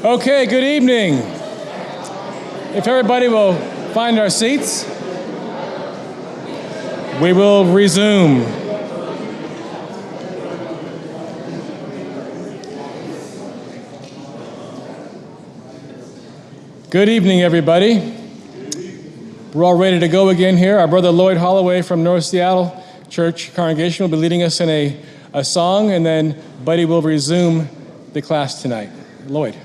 Okay, good evening. If everybody will find our seats, we will resume. Good evening, everybody. We're all ready to go again here. Our brother Lloyd Holloway from North Seattle Church congregation will be leading us in a song, and then Buddy will resume the class tonight. Lloyd.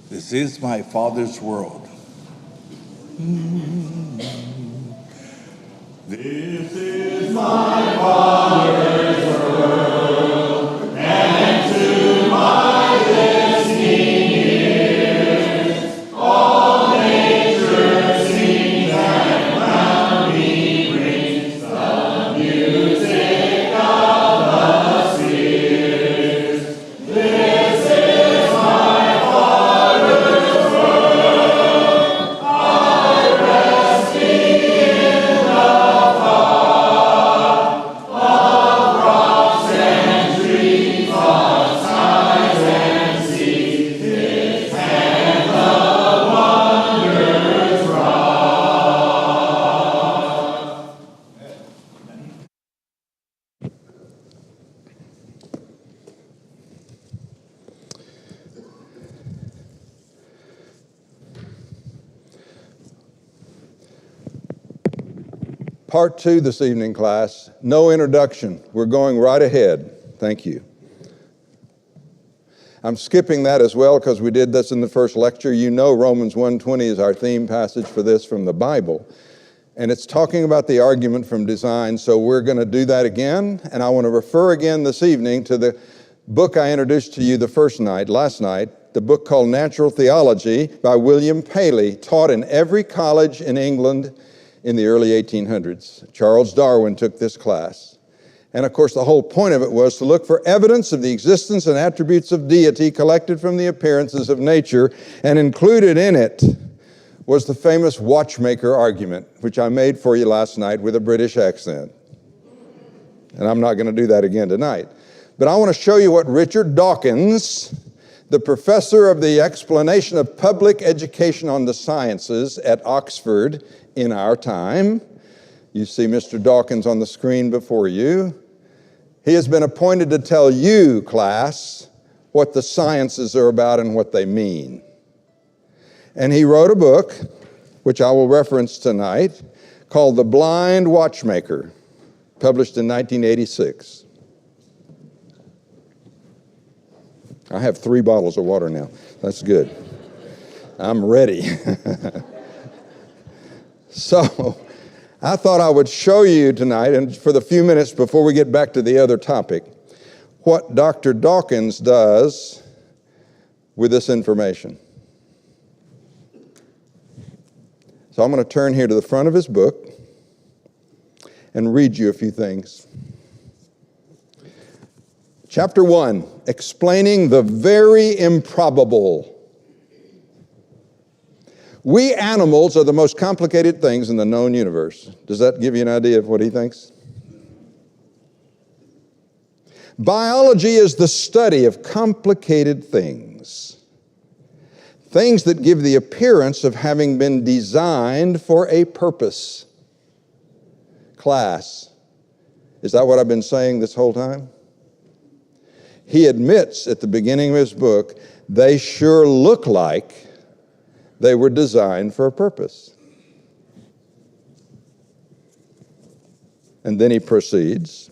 This is my Father's world. This is my Father's world, and to my listening ears, all nature sings and round me rings the music of the spheres. This is my Father's world. I rest in the thought of rocks and trees, of skies and seas. His hand the wonders wrought. Part 2 this evening, class. No introduction. We're going right ahead. Thank you. I'm skipping that as well because we did this in the first lecture. You know Romans 1:20 is our theme passage for this from the Bible. And it's talking about the argument from design, so we're going to do that again. And I want to refer again this evening to the book I introduced to you last night, the book called Natural Theology by William Payne, taught in every college in England in the early 1800s. Charles Darwin took this class. And of course, the whole point of it was to look for evidence of the existence and attributes of deity collected from the appearances of nature, and included in it was the famous watchmaker argument, which I made for you last night with a British accent. And I'm not going to do that again tonight. But I want to show you what Richard Dawkins, the professor of the explanation of public education on the sciences at Oxford in our time. You see Mr. Dawkins on the screen before you. He has been appointed to tell you, class, what the sciences are about and what they mean. And he wrote a book, which I will reference tonight, called The Blind Watchmaker, published in 1986. I have 3 bottles of water now. That's good. I'm ready. So, I thought I would show you tonight, and for the few minutes before we get back to the other topic, what Dr. Dawkins does with this information. So I'm going to turn here to the front of his book and read you a few things. Chapter 1, explaining the very improbable. We animals are the most complicated things in the known universe. Does that give you an idea of what he thinks? Biology is the study of complicated things. Things that give the appearance of having been designed for a purpose. Class, is that what I've been saying this whole time? He admits at the beginning of his book, they sure look like they were designed for a purpose. And then he proceeds.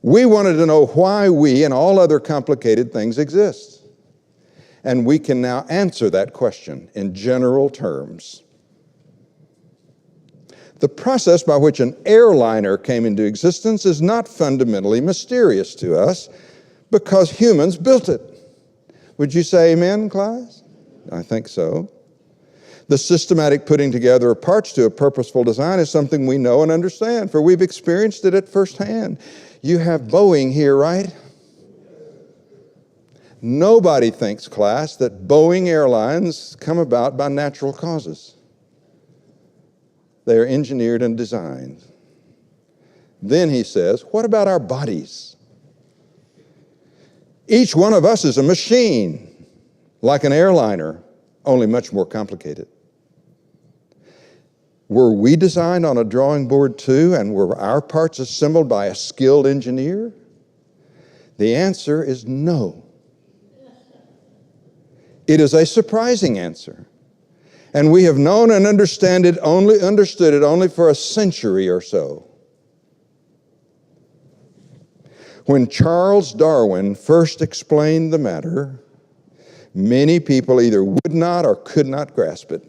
We wanted to know why we and all other complicated things exist. And we can now answer that question in general terms. The process by which an airliner came into existence is not fundamentally mysterious to us because humans built it. Would you say amen, class? I think so. The systematic putting together of parts to a purposeful design is something we know and understand, for we've experienced it at first hand. You have Boeing here, right? Nobody thinks, class, that Boeing airlines come about by natural causes. They are engineered and designed. Then he says, what about our bodies? Each one of us is a machine, like an airliner, only much more complicated. Were we designed on a drawing board too, and were our parts assembled by a skilled engineer? The answer is no. It is a surprising answer. And we have known and understood it only for a century or so. When Charles Darwin first explained the matter, many people either would not or could not grasp it.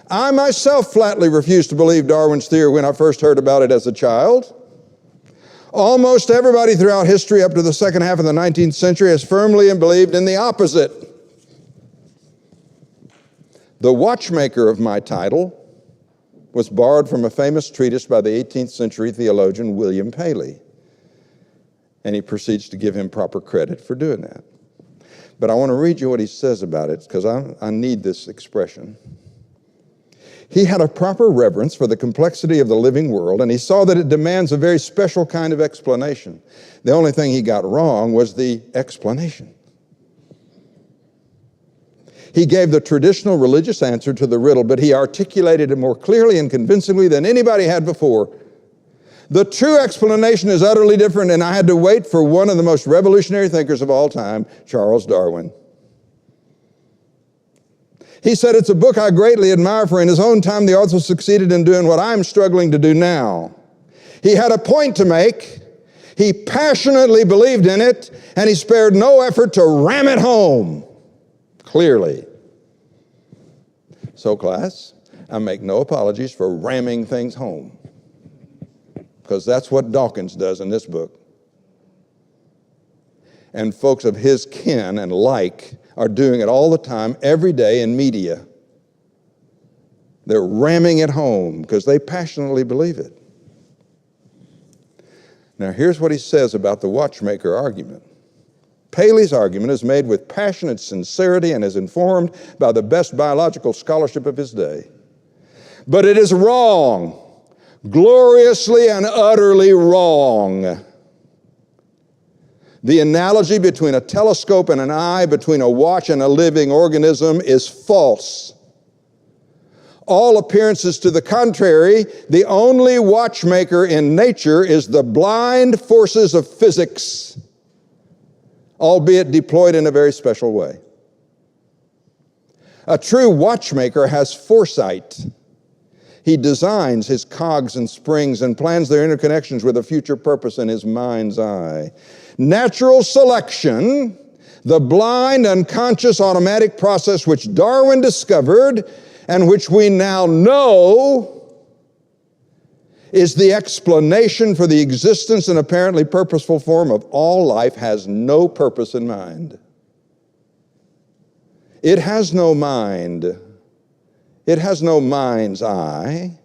I myself flatly refused to believe Darwin's theory when I first heard about it as a child. Almost everybody throughout history up to the second half of the 19th century has firmly believed in the opposite. The watchmaker of my title was borrowed from a famous treatise by the 18th century theologian William Payne. And he proceeds to give him proper credit for doing that. But I want to read you what he says about it because I need this expression. He had a proper reverence for the complexity of the living world, and he saw that it demands a very special kind of explanation. The only thing he got wrong was the explanation. He gave the traditional religious answer to the riddle, but he articulated it more clearly and convincingly than anybody had before. The true explanation is utterly different, and I had to wait for one of the most revolutionary thinkers of all time, Charles Darwin. He said, it's a book I greatly admire, for in his own time the author succeeded in doing what I'm struggling to do now. He had a point to make, he passionately believed in it, and he spared no effort to ram it home, clearly. So class, I make no apologies for ramming things home, because that's what Dawkins does in this book. And folks of his kin and like are doing it all the time, every day in media. They're ramming it home because they passionately believe it. Now here's what he says about the watchmaker argument. Paley's argument is made with passionate sincerity and is informed by the best biological scholarship of his day. But it is wrong, gloriously and utterly wrong. The analogy between a telescope and an eye, between a watch and a living organism is false. All appearances to the contrary, the only watchmaker in nature is the blind forces of physics, albeit deployed in a very special way. A true watchmaker has foresight. He designs his cogs and springs and plans their interconnections with a future purpose in his mind's eye. Natural selection, the blind, unconscious, automatic process which Darwin discovered and which we now know, is the explanation for the existence and apparently purposeful form of all life, has no purpose in mind. It has no mind. It has no mind's eye.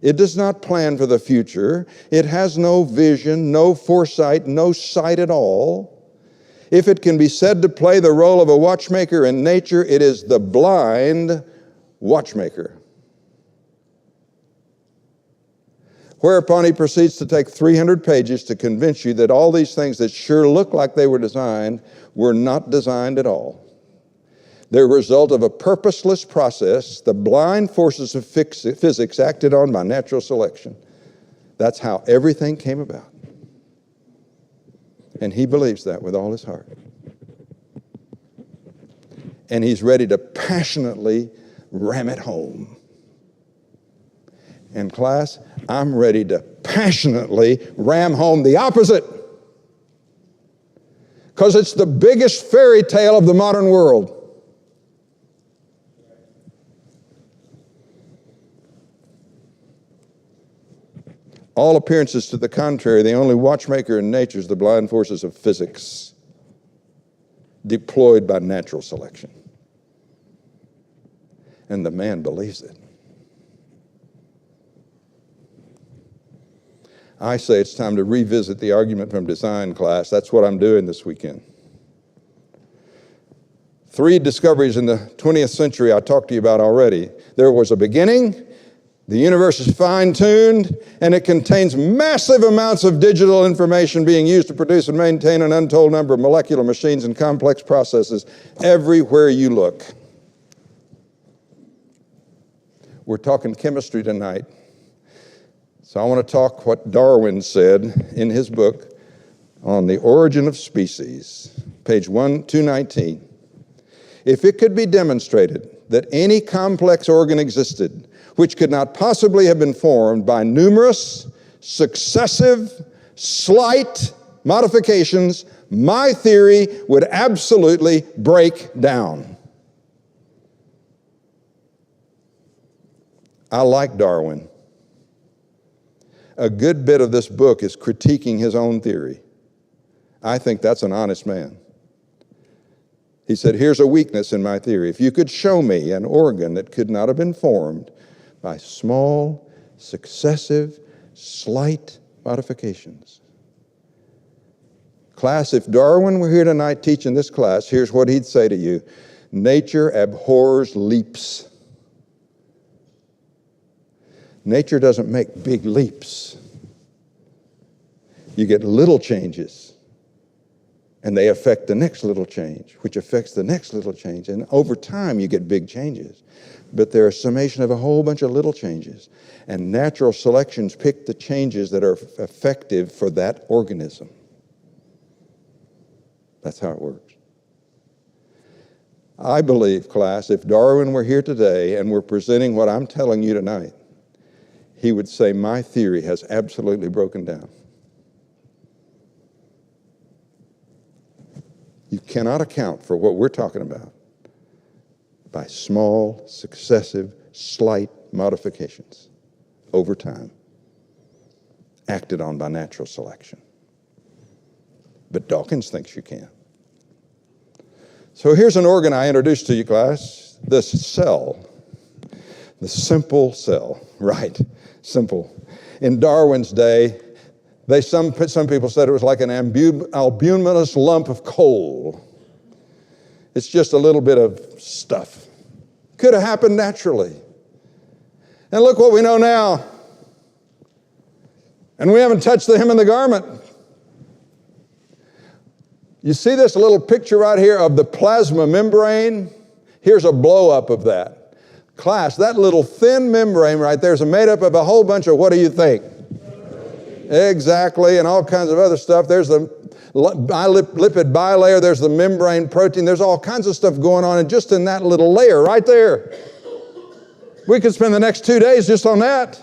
It does not plan for the future. It has no vision, no foresight, no sight at all. If it can be said to play the role of a watchmaker in nature, it is the blind watchmaker. Whereupon he proceeds to take 300 pages to convince you that all these things that sure look like they were designed were not designed at all. They're a result of a purposeless process. The blind forces of physics acted on by natural selection. That's how everything came about. And he believes that with all his heart. And he's ready to passionately ram it home. And class, I'm ready to passionately ram home the opposite. Because it's the biggest fairy tale of the modern world. All appearances to the contrary, the only watchmaker in nature is the blind forces of physics, deployed by natural selection. And the man believes it. I say it's time to revisit the argument from design class. That's what I'm doing this weekend. 3 discoveries in the 20th century I talked to you about already. There was a beginning, The universe is fine-tuned, and it contains massive amounts of digital information being used to produce and maintain an untold number of molecular machines and complex processes everywhere you look. We're talking chemistry tonight. So I want to talk what Darwin said in his book on the origin of species, page 219. If it could be demonstrated that any complex organ existed which could not possibly have been formed by numerous, successive, slight modifications, my theory would absolutely break down. I like Darwin. A good bit of this book is critiquing his own theory. I think that's an honest man. He said, here's a weakness in my theory. If you could show me an organ that could not have been formed by small, successive, slight modifications. Class, if Darwin were here tonight teaching this class, here's what he'd say to you. Nature abhors leaps. Nature doesn't make big leaps. You get little changes, and they affect the next little change, which affects the next little change. And over time, you get big changes. But they're a summation of a whole bunch of little changes. And natural selections pick the changes that are effective for that organism. That's how it works. I believe, class, if Darwin were here today and were presenting what I'm telling you tonight, he would say, my theory has absolutely broken down. You cannot account for what we're talking about by small, successive, slight modifications over time, acted on by natural selection. But Dawkins thinks you can. So here's an organ I introduced to you, class, the cell, the simple cell, right, simple. In Darwin's day, some people said it was like an albuminous lump of coal. It's just a little bit of stuff. Could have happened naturally. And look what we know now. And we haven't touched the hem of the garment. You see this little picture right here of the plasma membrane? Here's a blow-up of that. Class, that little thin membrane right there is made up of a whole bunch of, what do you think? Exactly, and all kinds of other stuff. There's the lipid bilayer, there's the membrane protein, there's all kinds of stuff going on, and just in that little layer right there. We could spend the next 2 days just on that.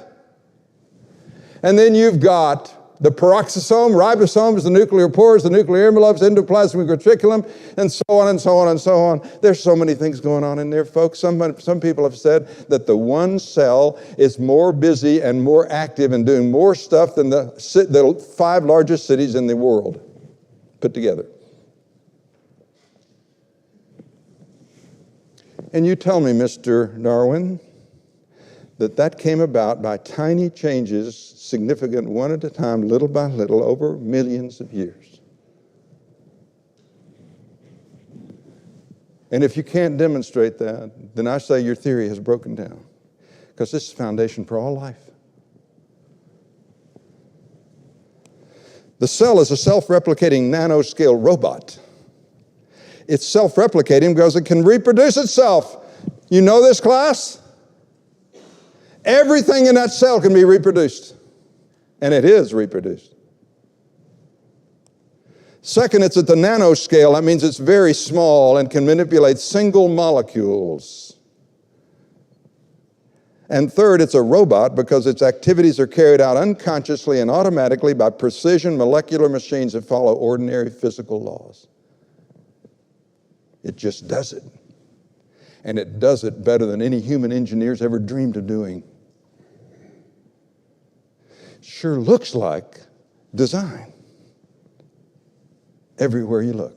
And then you've got the peroxisome, ribosomes, the nuclear pores, the nuclear envelopes, endoplasmic reticulum, and so on and so on and so on. There's so many things going on in there, folks. Some people have said that the one cell is more busy and more active and doing more stuff than the 5 largest cities in the world put together. And you tell me, Mr. Darwin, that came about by tiny changes, significant one at a time, little by little, over millions of years. And if you can't demonstrate that, then I say your theory has broken down, because this is the foundation for all life. The cell is a self-replicating nanoscale robot. It's self-replicating because it can reproduce itself. You know this, class? Everything in that cell can be reproduced, and it is reproduced. Second, it's at the nanoscale. That means it's very small and can manipulate single molecules. And third, it's a robot because its activities are carried out unconsciously and automatically by precision molecular machines that follow ordinary physical laws. It just does it. And it does it better than any human engineers ever dreamed of doing. Sure looks like design everywhere you look.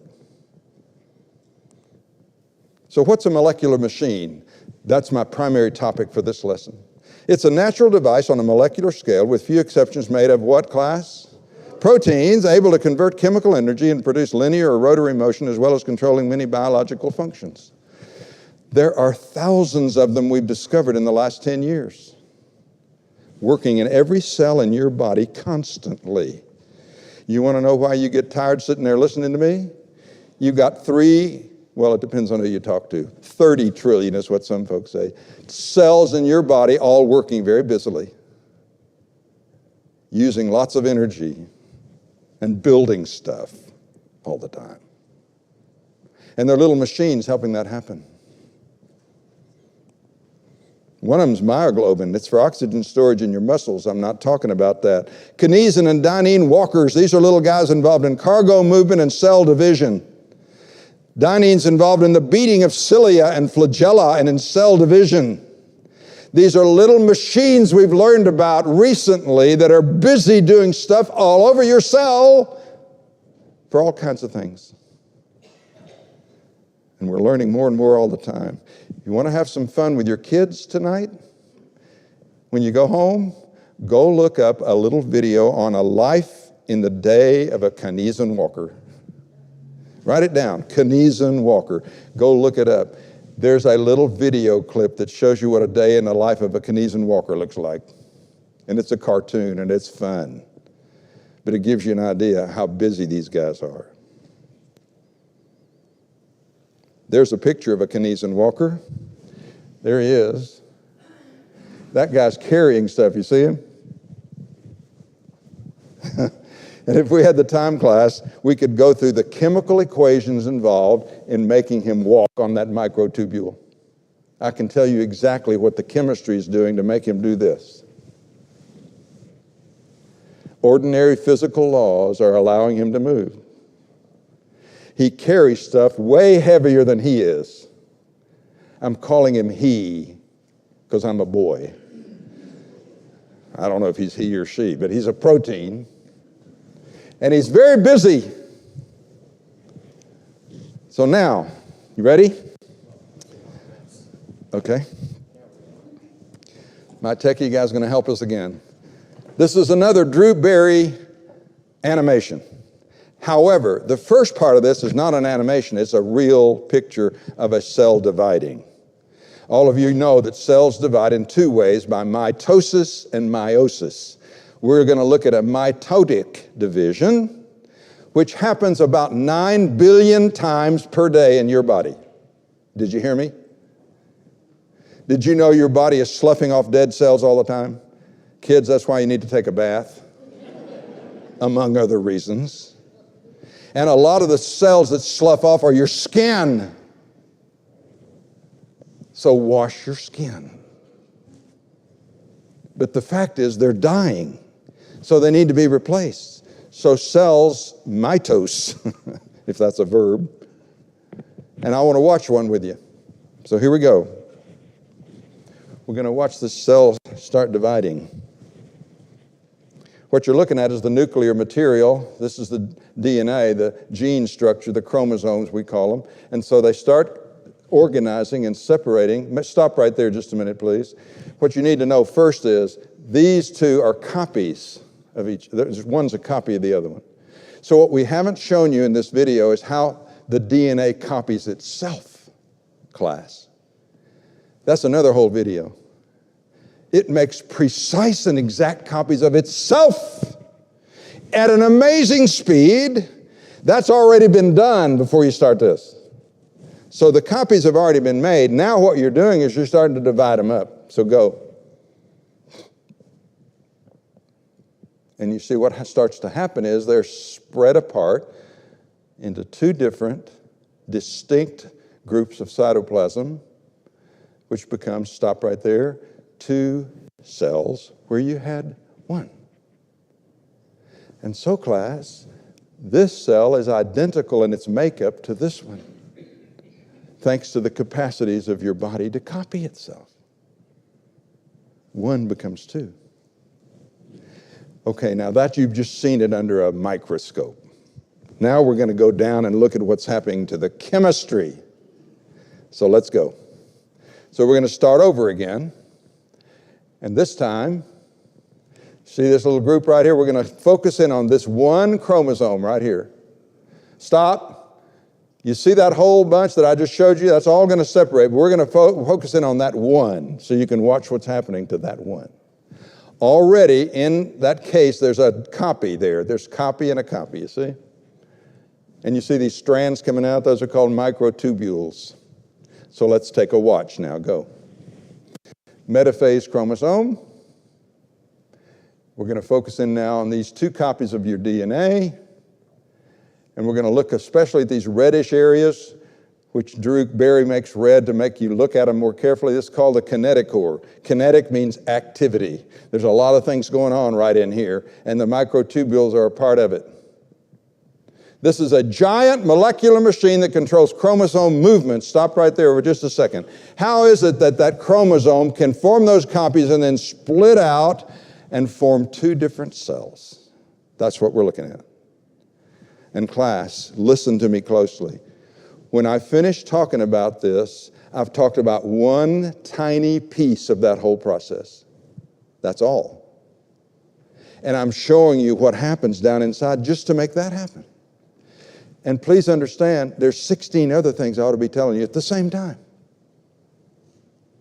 So what's a molecular machine? That's my primary topic for this lesson. It's a natural device on a molecular scale with few exceptions made of what, class? Proteins able to convert chemical energy and produce linear or rotary motion, as well as controlling many biological functions. There are thousands of them we've discovered in the last 10 years. working in every cell in your body constantly. You want to know why you get tired sitting there listening to me? You've got it depends on who you talk to. 30 trillion is what some folks say. Cells in your body all working very busily, using lots of energy and building stuff all the time. And there are little machines helping that happen. One of them is myoglobin. It's for oxygen storage in your muscles. I'm not talking about that. Kinesin and dynein walkers. These are little guys involved in cargo movement and cell division. Dynein's involved in the beating of cilia and flagella and in cell division. These are little machines we've learned about recently that are busy doing stuff all over your cell for all kinds of things. And we're learning more and more all the time. You want to have some fun with your kids tonight? When you go home, go look up a little video on a life in the day of a Kinesin walker. Write it down, Kinesin walker. Go look it up. There's a little video clip that shows you what a day in the life of a Kinesin walker looks like. And it's a cartoon and it's fun. But it gives you an idea how busy these guys are. There's a picture of a Kinesin walker. There he is. That guy's carrying stuff. You see him? And if we had the time class, we could go through the chemical equations involved in making him walk on that microtubule. I can tell you exactly what the chemistry is doing to make him do this. Ordinary physical laws are allowing him to move. He carries stuff way heavier than he is. I'm calling him he because I'm a boy. I don't know if he's he or she, but he's a protein. And he's very busy. So now, you ready? Okay. My techie guy's going to help us again. This is another Drew Barry animation. However, the first part of this is not an animation. It's a real picture of a cell dividing. All of you know that cells divide in two ways, by mitosis and meiosis. We're going to look at a mitotic division, which happens about 9 billion times per day in your body. Did you hear me? Did you know your body is sloughing off dead cells all the time? Kids, that's why you need to take a bath, among other reasons. And a lot of the cells that slough off are your skin. So wash your skin. But the fact is they're dying. So they need to be replaced. So cells mitose, if that's a verb. And I want to watch one with you. So here we go. We're going to watch the cells start dividing. What you're looking at is the nuclear material. This is the DNA, the gene structure, the chromosomes we call them. And so they start organizing and separating. Stop right there just a minute, please. What you need to know first is these two are copies of each. One's a copy of the other one. So what we haven't shown you in this video is how the DNA copies itself, class. That's another whole video. It makes precise and exact copies of itself at an amazing speed. That's already been done before you start this. So the copies have already been made. Now what you're doing is you're starting to divide them up. So go. And you see what starts to happen is they're spread apart into two different, distinct groups of cytoplasm, which becomes, stop right there, 2 cells where you had 1. And so, class, this cell is identical in its makeup to this one, thanks to the capacities of your body to copy itself. 1 becomes 2. Okay, now that you've just seen it under a microscope. Now we're going to go down and look at what's happening to the chemistry. So let's go. So we're going to start over again. And this time, see this little group right here? We're going to focus in on this 1 chromosome right here. Stop. You see that whole bunch that I just showed you? That's all going to separate. But we're going to focus in on that 1 so you can watch what's happening to that 1. Already in that case, there's a copy there. There's copy and a copy, you see? And you see these strands coming out? Those are called microtubules. So let's take a watch now. Go. Metaphase chromosome. We're going to focus in now on these two copies of your DNA. And we're going to look especially at these reddish areas, which Drew Barry makes red to make you look at them more carefully. This is called the kinetic core. Kinetic means activity. There's a lot of things going on right in here, and the microtubules are a part of it. This is a giant molecular machine that controls chromosome movement. Stop right there for just a second. How is it that that chromosome can form those copies and then split out and form two different cells? That's what we're looking at. And class, listen to me closely. When I finish talking about this, I've talked about one tiny piece of that whole process. That's all. And I'm showing you what happens down inside just to make that happen. And please understand, there's 16 other things I ought to be telling you at the same time.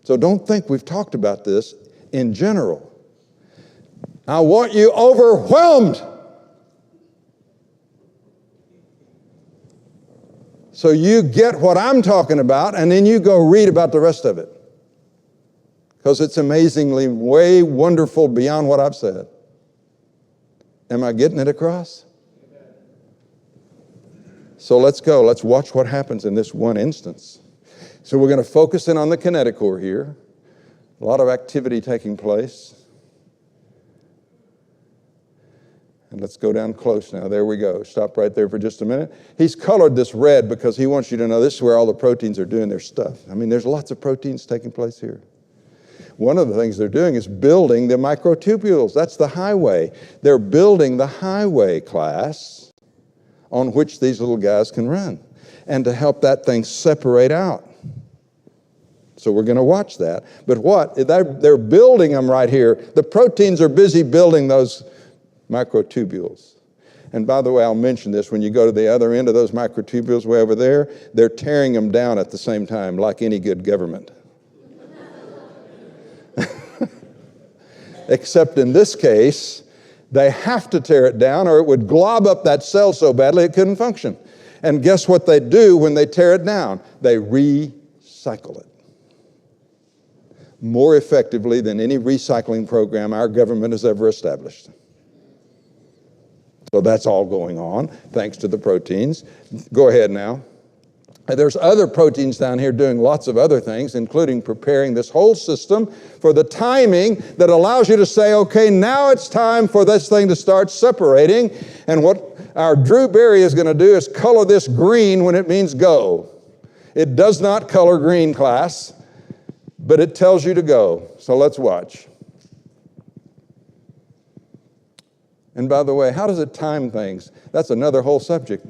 So don't think we've talked about this in general. I want you overwhelmed. So you get what I'm talking about, and then you go read about the rest of it. Because it's amazingly way wonderful beyond what I've said. Am I getting it across? So let's go. Let's watch what happens in this one instance. So we're going to focus in on the kinetic core here. A lot of activity taking place. And let's go down close now. There we go. Stop right there for just a minute. He's colored this red because he wants you to know this is where all the proteins are doing their stuff. I mean, there's lots of proteins taking place here. One of the things they're doing is building the microtubules. That's the highway. They're building the highway, class, on which these little guys can run, and to help that thing separate out. So we're going to watch that. But what? They're building them right here. The proteins are busy building those microtubules. And by the way, I'll mention this, when you go to the other end of those microtubules way over there, they're tearing them down at the same time, like any good government. Except in this case, they have to tear it down or it would glob up that cell so badly it couldn't function. And guess what they do when they tear it down? They recycle it. More effectively than any recycling program our government has ever established. So that's all going on, thanks to the proteins. Go ahead now. There's other proteins down here doing lots of other things, including preparing this whole system for the timing that allows you to say, okay, now it's time for this thing to start separating. And what our Drew Barry is going to do is color this green when it means go. It does not color green, class, but it tells you to go. So let's watch. And by the way, how does it time things? That's another whole subject.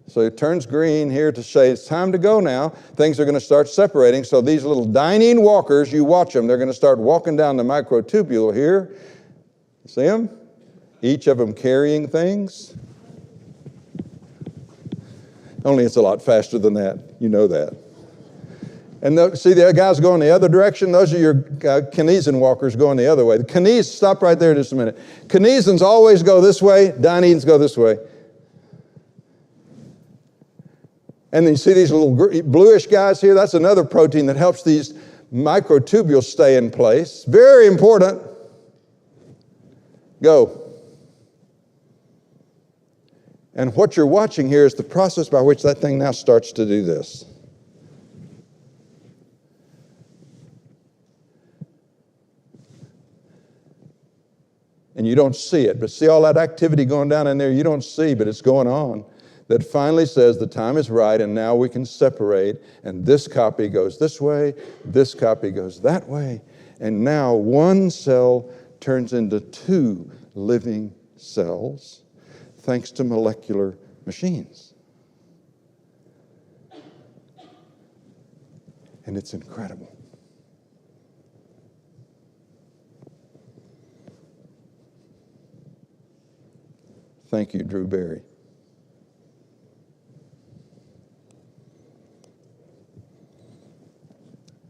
So it turns green here to say it's time to go now. Things are going to start separating. So these little dyning walkers, you watch them, they're going to start walking down the microtubule here. See them? Each of them carrying things. Only it's a lot faster than that. You know that. And see the guys going the other direction? Those are your kinesin walkers going the other way. The kinesins, stop right there just a minute. Kinesins always go this way. Dyneins go this way. And then you see these little bluish guys here? That's another protein that helps these microtubules stay in place. Very important. Go. And what you're watching here is the process by which that thing now starts to do this. And you don't see it, but see all that activity going down in there? You don't see, but it's going on. That finally says the time is right and now we can separate, and this copy goes this way, this copy goes that way, and now one cell turns into two living cells thanks to molecular machines. And it's incredible. Thank you, Drew Barry.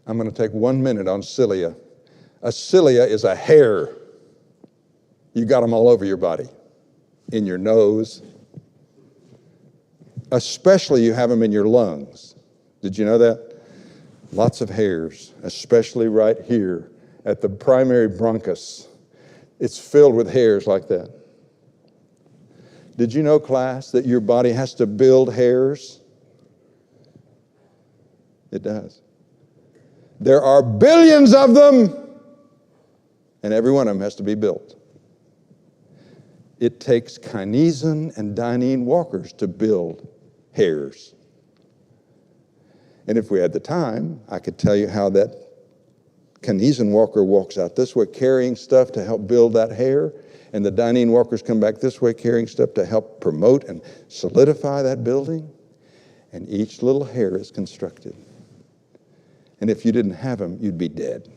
I'm going to take 1 minute on cilia. A cilia is a hair. You got them all over your body, in your nose. Especially you have them in your lungs. Did you know that? Lots of hairs, especially right here at the primary bronchus. It's filled with hairs like that. Did you know, class, that your body has to build hairs? It does. There are billions of them, and every one of them has to be built. It takes kinesin and dynein walkers to build hairs. And if we had the time, I could tell you how that kinesin walker walks out this way, carrying stuff to help build that hair, and the dynein walkers come back this way, carrying stuff to help promote and solidify that building. And each little hair is constructed. And if you didn't have them, you'd be dead.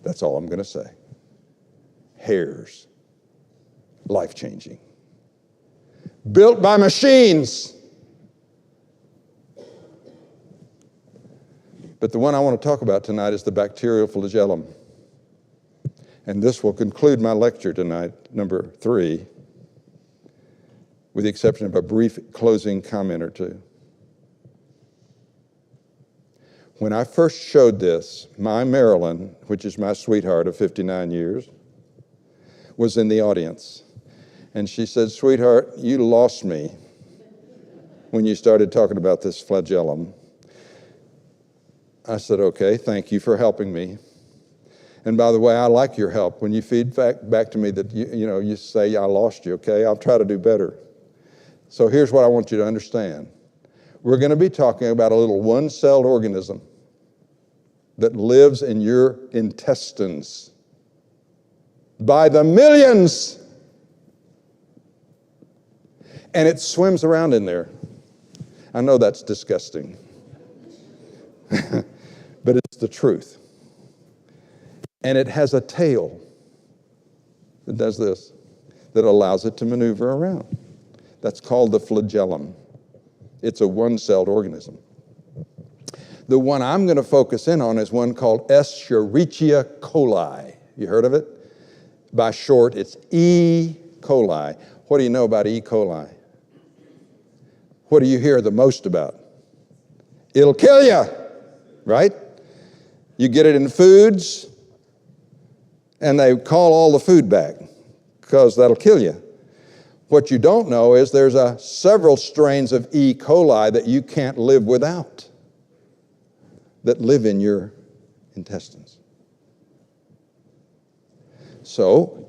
That's all I'm going to say. Hairs. Life-changing. Built by machines. But the one I want to talk about tonight is the bacterial flagellum. And this will conclude my lecture tonight, number 3, with the exception of a brief closing comment or two. When I first showed this, my Marilyn, which is my sweetheart of 59 years, was in the audience. And she said, "Sweetheart, you lost me when you started talking about this flagellum." I said, "Okay, thank you for helping me. And by the way, I like your help. When you feed back to me that you say I lost you, okay? I'll try to do better." So here's what I want you to understand. We're going to be talking about a little one-celled organism that lives in your intestines by the millions. And it swims around in there. I know that's disgusting, but it's the truth. And it has a tail that does this, that allows it to maneuver around. That's called the flagellum. It's a one-celled organism. The one I'm going to focus in on is one called Escherichia coli. You heard of it? By short, it's E. coli. What do you know about E. coli? What do you hear the most about? It'll kill you, right? You get it in foods, and they call all the food back because that'll kill you. What you don't know is there's several strains of E. coli that you can't live without that live in your intestines. So,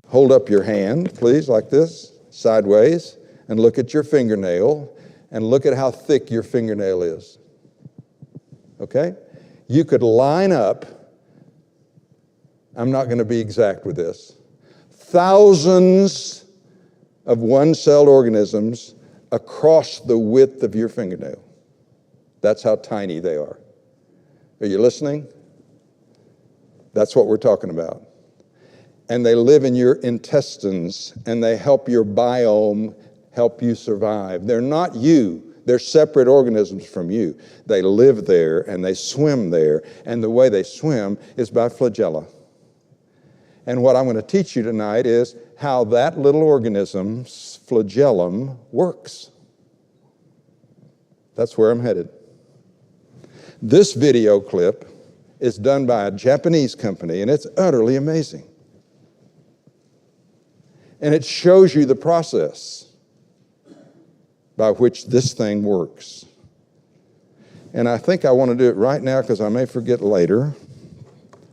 hold up your hand, please, like this, sideways, and look at your fingernail, and look at how thick your fingernail is. Okay? You could line up, I'm not going to be exact with this, thousands of one-celled organisms across the width of your fingernail. That's how tiny they are. Are you listening? That's what we're talking about. And they live in your intestines, and they help your biome help you survive. They're not you. They're separate organisms from you. They live there, and they swim there, and the way they swim is by flagella. And what I'm going to teach you tonight is how that little organism's flagellum works. That's where I'm headed. This video clip is done by a Japanese company, and it's utterly amazing. And it shows you the process by which this thing works. And I think I want to do it right now because I may forget later.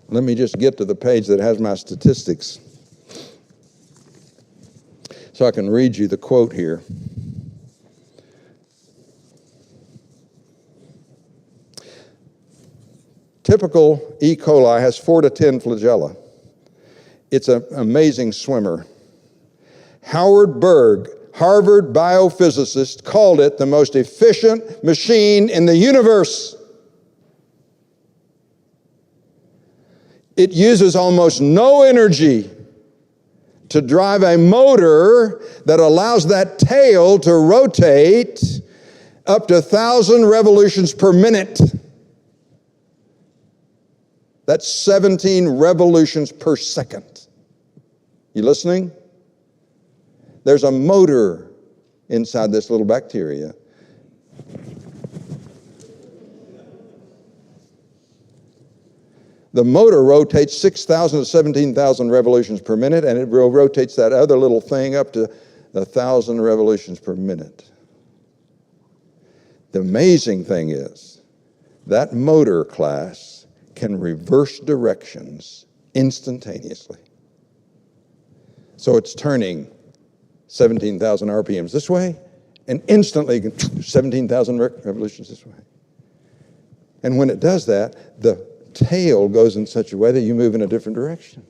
Let me just get to the page that has my statistics so I can read you the quote here. Typical E. coli has 4 to 10 flagella. It's an amazing swimmer. Howard Berg, Harvard biophysicist, called it the most efficient machine in the universe. It uses almost no energy to drive a motor that allows that tail to rotate up to 1,000 revolutions per minute. That's 17 revolutions per second. You listening? There's a motor inside this little bacteria. The motor rotates 6,000 to 17,000 revolutions per minute, and it rotates that other little thing up to 1,000 revolutions per minute. The amazing thing is that motor class can reverse directions instantaneously. So it's turning 17,000 RPMs this way, and instantly 17,000 revolutions this way. And when it does that, the tail goes in such a way that you move in a different direction.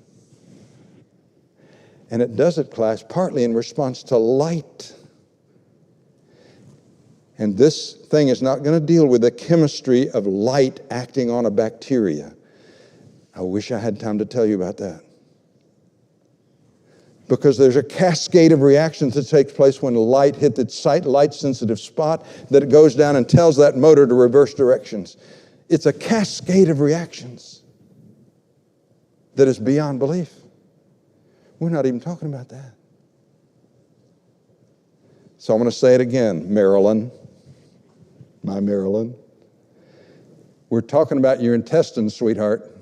And it does it, class, partly in response to light. And this thing is not going to deal with the chemistry of light acting on a bacteria. I wish I had time to tell you about that. Because there's a cascade of reactions that takes place when light hits its light-sensitive spot, that it goes down and tells that motor to reverse directions. It's a cascade of reactions that is beyond belief. We're not even talking about that. So I'm going to say it again, Marilyn, my Marilyn. We're talking about your intestines, sweetheart.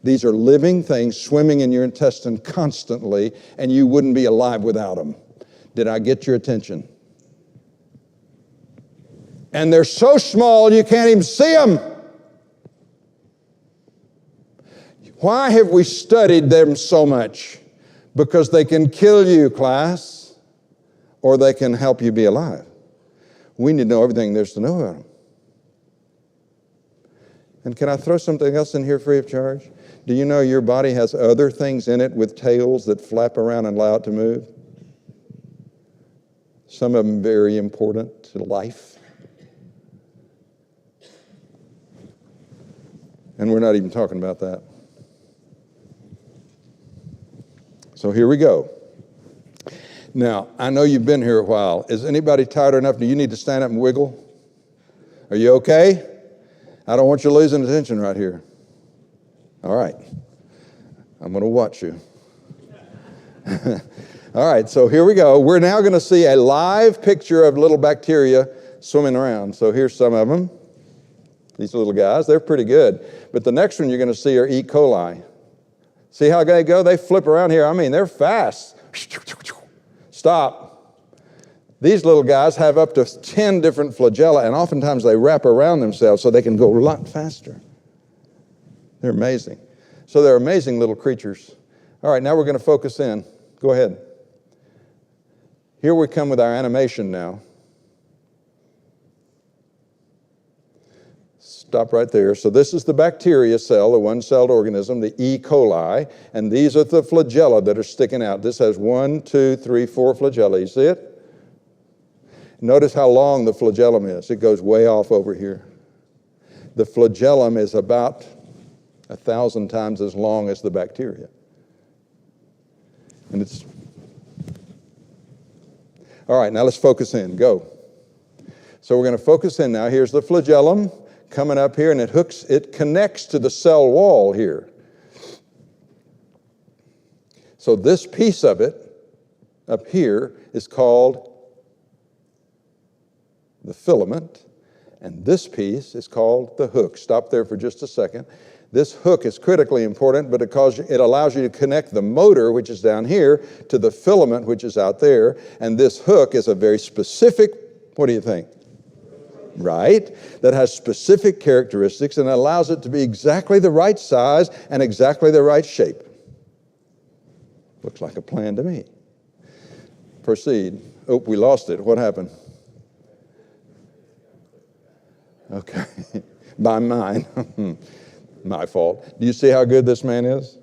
These are living things swimming in your intestine constantly, and you wouldn't be alive without them. Did I get your attention? And they're so small you can't even see them. Why have we studied them so much? Because they can kill you, class, or they can help you be alive. We need to know everything there's to know about them. And can I throw something else in here free of charge? Do you know your body has other things in it with tails that flap around and allow it to move? Some of them very important to life. And we're not even talking about that. So here we go. Now, I know you've been here a while. Is anybody tired enough? Do you need to stand up and wiggle? Are you okay? I don't want you losing attention right here. All right. I'm going to watch you. All right, so here we go. We're now going to see a live picture of little bacteria swimming around. So here's some of them. These little guys, they're pretty good. But the next one you're going to see are E. coli. See how they go? They flip around here. I mean, they're fast. Stop. These little guys have up to 10 different flagella, and oftentimes they wrap around themselves so they can go a lot faster. They're amazing. So they're amazing little creatures. All right, now we're going to focus in. Go ahead. Here we come with our animation now. Stop right there. So this is the bacteria cell, the one-celled organism, the E. coli, and these are the flagella that are sticking out. This has 1, 2, 3, 4 flagella. You see it? Notice how long the flagellum is. It goes way off over here. The flagellum is about 1,000 times as long as the bacteria. And it's... All right, now let's focus in. Go. So we're going to focus in now. Here's the flagellum coming up here, and it connects to the cell wall here. So this piece of it up here is called the filament, and this piece is called the hook. Stop there for just a second. This hook is critically important, but because it allows you to connect the motor, which is down here, to the filament, which is out there, and this hook is a very specific, what do you think? Right? That has specific characteristics and allows it to be exactly the right size and exactly the right shape. Looks like a plan to me. Proceed. Oh, we lost it. What happened? Okay. By mine. My fault. Do you see how good this man is?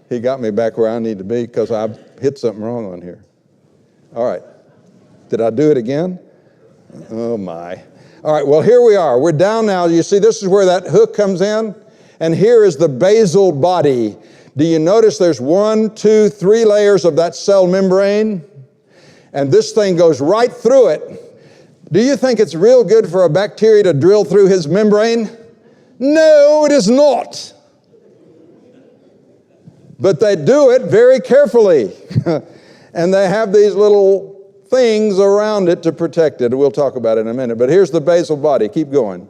He got me back where I need to be because I hit something wrong on here. All right. Did I do it again? Oh, my. All right, well, here we are. We're down now. You see, this is where that hook comes in. And here is the basal body. Do you notice there's 1, 2, 3 layers of that cell membrane? And this thing goes right through it. Do you think it's real good for a bacteria to drill through his membrane? No, it is not. But they do it very carefully. And they have these little things around it to protect it. We'll talk about it in a minute. But here's the basal body. Keep going.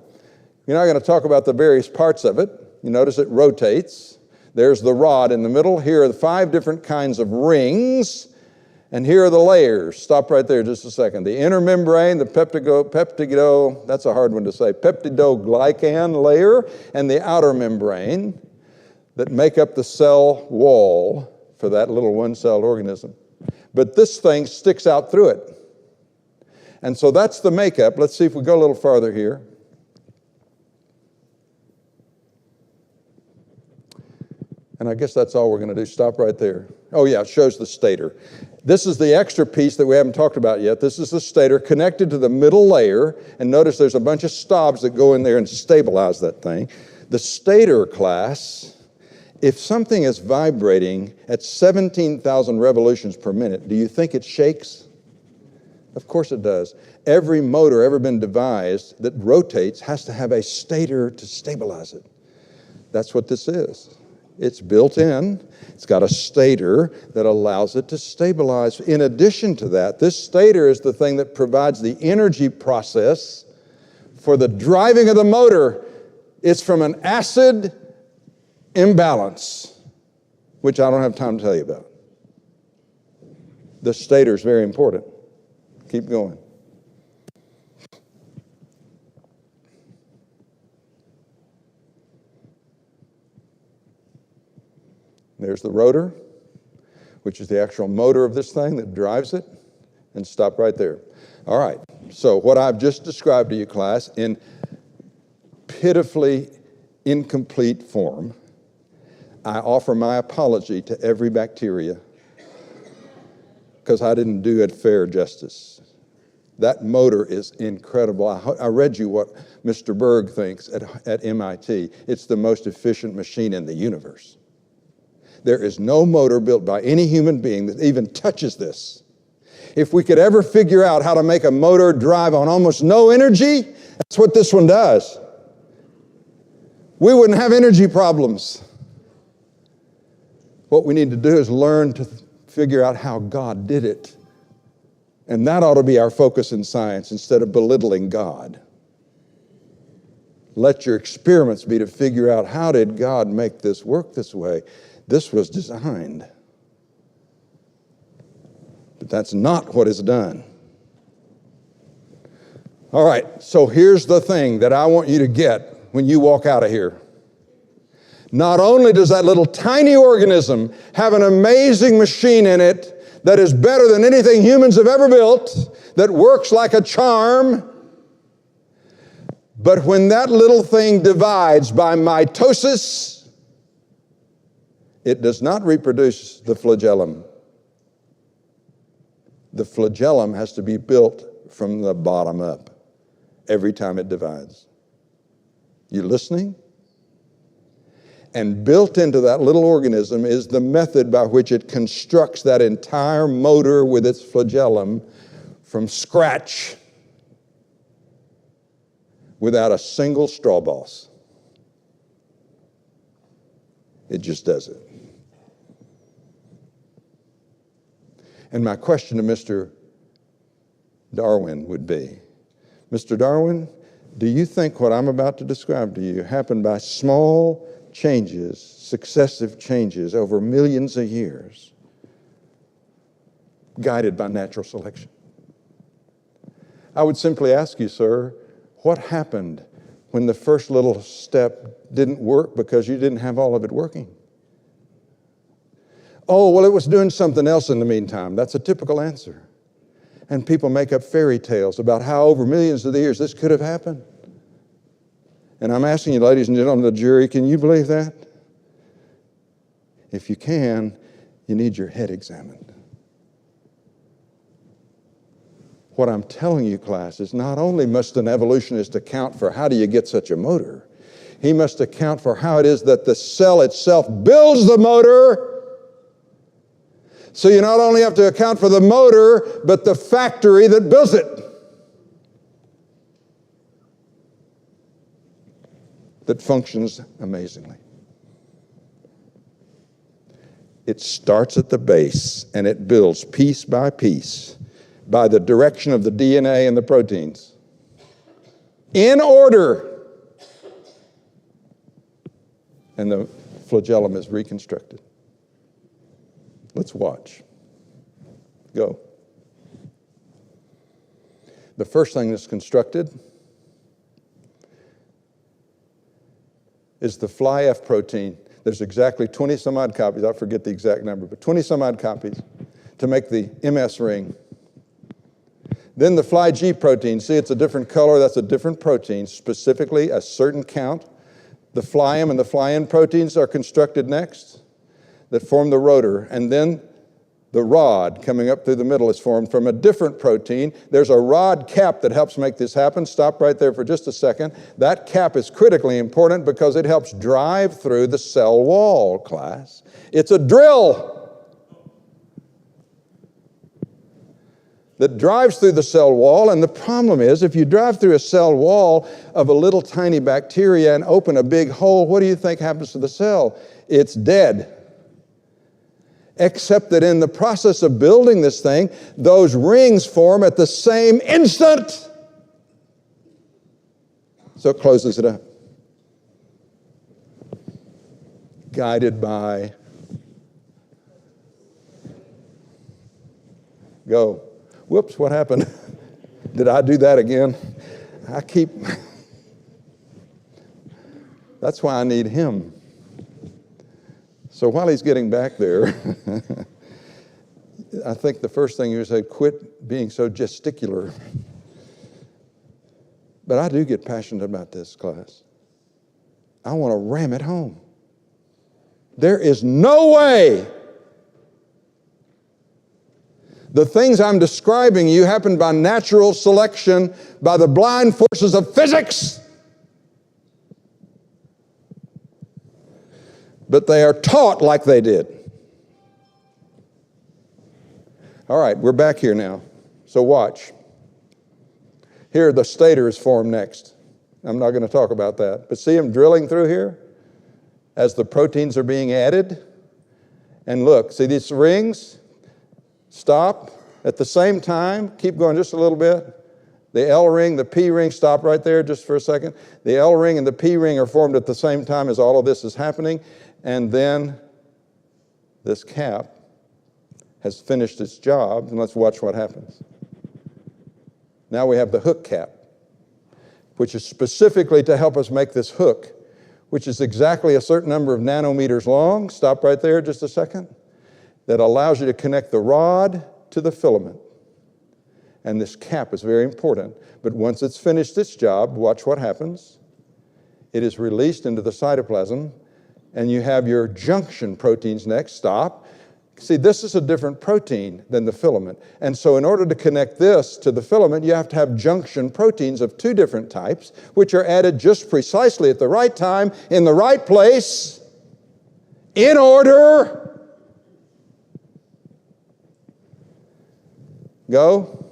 You're not going to talk about the various parts of it. You notice it rotates. There's the rod in the middle. Here are the 5 different kinds of rings. And here are the layers. Stop right there just a second. The inner membrane, the peptido, that's a hard one to say, peptidoglycan layer, and the outer membrane that make up the cell wall for that little one-celled organism. But this thing sticks out through it. And so that's the makeup. Let's see if we go a little farther here. And I guess that's all we're going to do. Stop right there. Oh, yeah, it shows the stator. This is the extra piece that we haven't talked about yet. This is the stator connected to the middle layer. And notice there's a bunch of stobs that go in there and stabilize that thing. The stator class, if something is vibrating at 17,000 revolutions per minute, do you think it shakes? Of course it does. Every motor ever been devised that rotates has to have a stator to stabilize it. That's what this is. It's built in. It's got a stator that allows it to stabilize. In addition to that, this stator is the thing that provides the energy process for the driving of the motor. It's from an acid imbalance, which I don't have time to tell you about. The stator is very important. Keep going. There's the rotor, which is the actual motor of this thing that drives it, and stop right there. All right, so what I've just described to you, class, in pitifully incomplete form, I offer my apology to every bacteria because I didn't do it fair justice. That motor is incredible. I read you what Mr. Berg thinks at MIT. It's the most efficient machine in the universe. There is no motor built by any human being that even touches this. If we could ever figure out how to make a motor drive on almost no energy, that's what this one does. We wouldn't have energy problems. What we need to do is learn to figure out how God did it. And that ought to be our focus in science instead of belittling God. Let your experiments be to figure out how did God make this work this way. This was designed. But that's not what is done. All right, so here's the thing that I want you to get when you walk out of here. Not only does that little tiny organism have an amazing machine in it that is better than anything humans have ever built, that works like a charm, but when that little thing divides by mitosis, it does not reproduce the flagellum. The flagellum has to be built from the bottom up every time it divides. You listening? And built into that little organism is the method by which it constructs that entire motor with its flagellum from scratch without a single straw boss. It just does it. And my question to Mr. Darwin would be, Mr. Darwin, do you think what I'm about to describe to you happened by small changes, successive changes over millions of years, guided by natural selection? I would simply ask you, sir, what happened when the first little step didn't work because you didn't have all of it working? Oh, well, it was doing something else in the meantime. That's a typical answer. And people make up fairy tales about how over millions of years this could have happened. And I'm asking you, ladies and gentlemen of the jury, can you believe that? If you can, you need your head examined. What I'm telling you, class, is not only must an evolutionist account for how do you get such a motor, he must account for how it is that the cell itself builds the motor. So you not only have to account for the motor, but the factory that builds it. that functions amazingly. It starts at the base and it builds piece by piece by the direction of the DNA and the proteins in order. And the flagellum is reconstructed. Let's watch. Go. The first thing that's constructed is the fly F protein. There's exactly 20 some odd copies, I forget the exact number, but 20 some odd copies to make the MS ring. Then the fly G protein, see it's a different color, that's a different protein, specifically a certain count. The fly M and the fly N proteins are constructed next that form the rotor, and then the rod coming up through the middle is formed from a different protein. There's a rod cap that helps make this happen. Stop right there for just a second. That cap is critically important because it helps drive through the cell wall, class. It's a drill that drives through the cell wall, and the problem is if you drive through a cell wall of a little tiny bacteria and open a big hole, what do you think happens to the cell? It's dead. Except that in the process of building this thing, those rings form at the same instant. So it closes it up. Guided by, go. Whoops, what happened? Did I do that again? That's why I need him. So while he's getting back there, I think the first thing you say, quit being so gesticular. But I do get passionate about this, class. I want to ram it home. There is no way the things I'm describing you happen by natural selection, by the blind forces of physics. But they are taught like they did. All right, we're back here now. So watch. Here the stator is formed next. I'm not going to talk about that. But see them drilling through here as the proteins are being added? And look, see these rings? Stop. At the same time, keep going just a little bit. The L ring, the P ring, stop right there just for a second. The L ring and the P ring are formed at the same time as all of this is happening. And then this cap has finished its job, and let's watch what happens. Now we have the hook cap, which is specifically to help us make this hook, which is exactly a certain number of nanometers long. Stop right there just a second. That allows you to connect the rod to the filament. And this cap is very important. But once it's finished its job, watch what happens. It is released into the cytoplasm, and you have your junction proteins next. Stop. See, this is a different protein than the filament. And so in order to connect this to the filament, you have to have junction proteins of two different types, which are added just precisely at the right time, in the right place, in order. Go.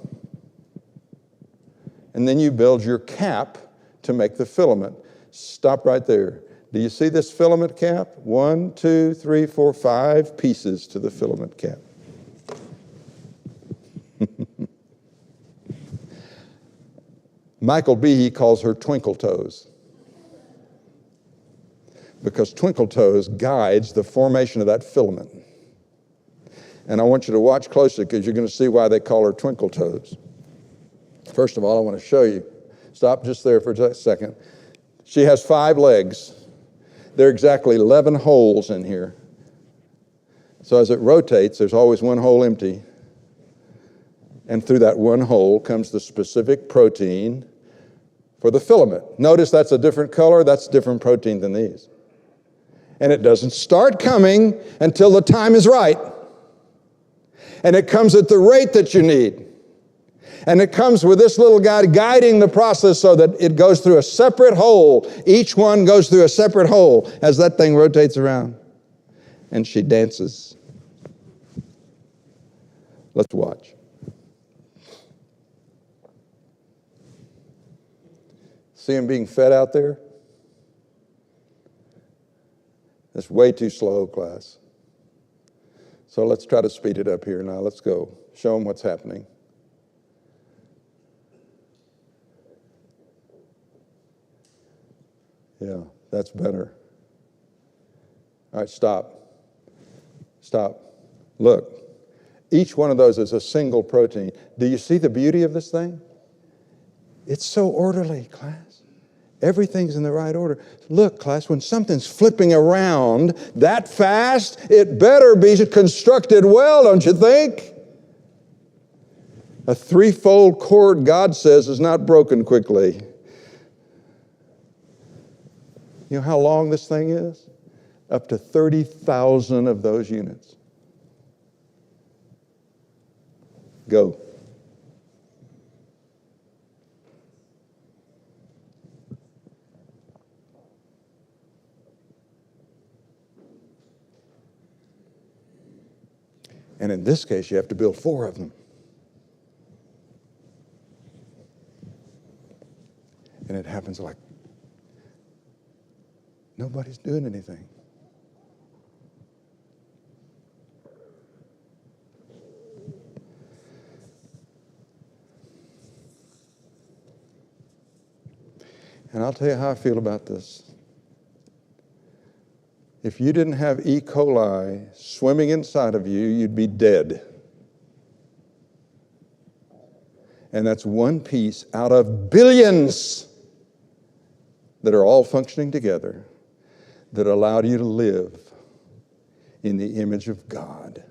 And then you build your cap to make the filament. Stop right there. Do you see this filament cap? 1, 2, 3, 4, 5 pieces to the filament cap. Michael Behe calls her twinkle toes, because twinkle toes guides the formation of that filament. And I want you to watch closely because you're going to see why they call her twinkle toes. First of all, I want to show you. Stop just there for a second. She has 5 legs. There are exactly 11 holes in here. So as it rotates, there's always one hole empty. And through that one hole comes the specific protein for the filament. Notice that's a different color. That's a different protein than these. And it doesn't start coming until the time is right. And it comes at the rate that you need. And it comes with this little guy guiding the process so that it goes through a separate hole. Each one goes through a separate hole as that thing rotates around. And she dances. Let's watch. See him being fed out there? That's way too slow, class. So let's try to speed it up here now. Let's go. Show them what's happening. Yeah, that's better. All right, stop. Stop. Look, each one of those is a single protein. Do you see the beauty of this thing? It's so orderly, class. Everything's in the right order. Look, class, when something's flipping around that fast, it better be constructed well, don't you think? A threefold cord, God says, is not broken quickly. You know how long this thing is? Up to 30,000 of those units. Go. And in this case, you have to build 4 of them. And it happens like nobody's doing anything. And I'll tell you how I feel about this. If you didn't have E. coli swimming inside of you, you'd be dead. And that's one piece out of billions that are all functioning together that allowed you to live in the image of God.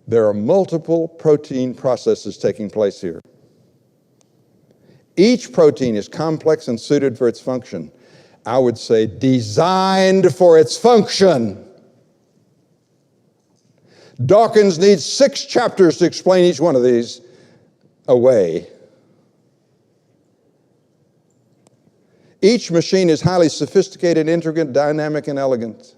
There are multiple protein processes taking place here. Each protein is complex and suited for its function. I would say designed for its function. Dawkins needs 6 chapters to explain each one of these away. Each machine is highly sophisticated, intricate, dynamic, and elegant.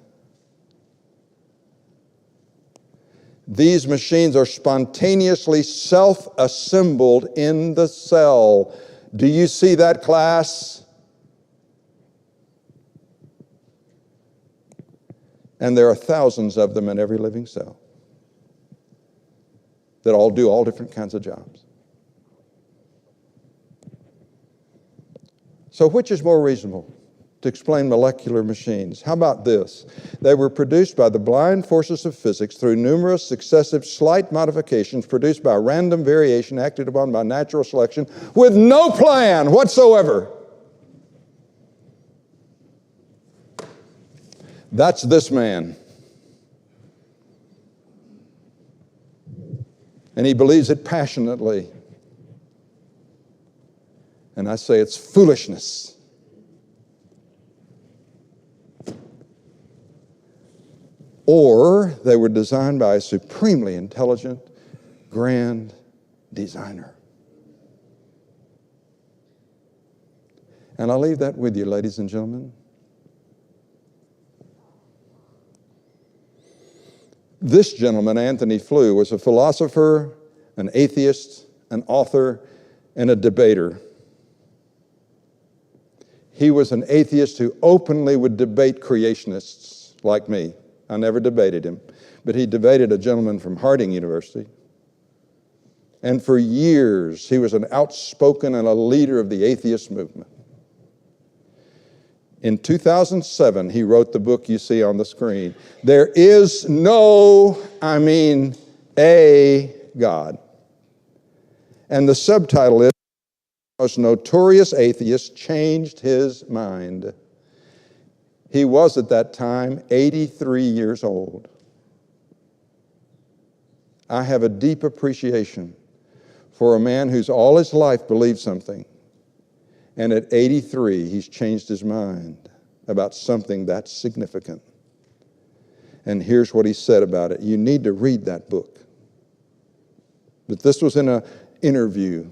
These machines are spontaneously self-assembled in the cell. Do you see that, class? And there are thousands of them in every living cell that all do all different kinds of jobs. So which is more reasonable to explain molecular machines? How about this? They were produced by the blind forces of physics through numerous successive slight modifications produced by random variation acted upon by natural selection with no plan whatsoever. That's this man. And he believes it passionately. And I say it's foolishness. Or they were designed by a supremely intelligent, grand designer. And I'll leave that with you, ladies and gentlemen. This gentleman, Anthony Flew, was a philosopher, an atheist, an author, and a debater. He was an atheist who openly would debate creationists like me. I never debated him, but he debated a gentleman from Harding University. And for years, he was an outspoken and a leader of the atheist movement. In 2007, he wrote the book you see on the screen. There is no, a God. And the subtitle is, The Most Notorious Atheist Changed His Mind. He was at that time 83 years old. I have a deep appreciation for a man who's all his life believed something. And at 83, he's changed his mind about something that's significant. And here's what he said about it. You need to read that book. But this was in an interview.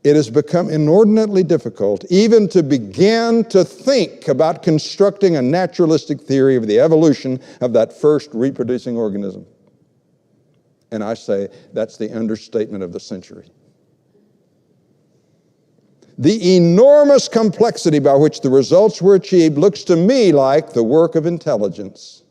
It has become inordinately difficult even to begin to think about constructing a naturalistic theory of the evolution of that first reproducing organism. And I say that's the understatement of the century. The enormous complexity by which the results were achieved looks to me like the work of intelligence.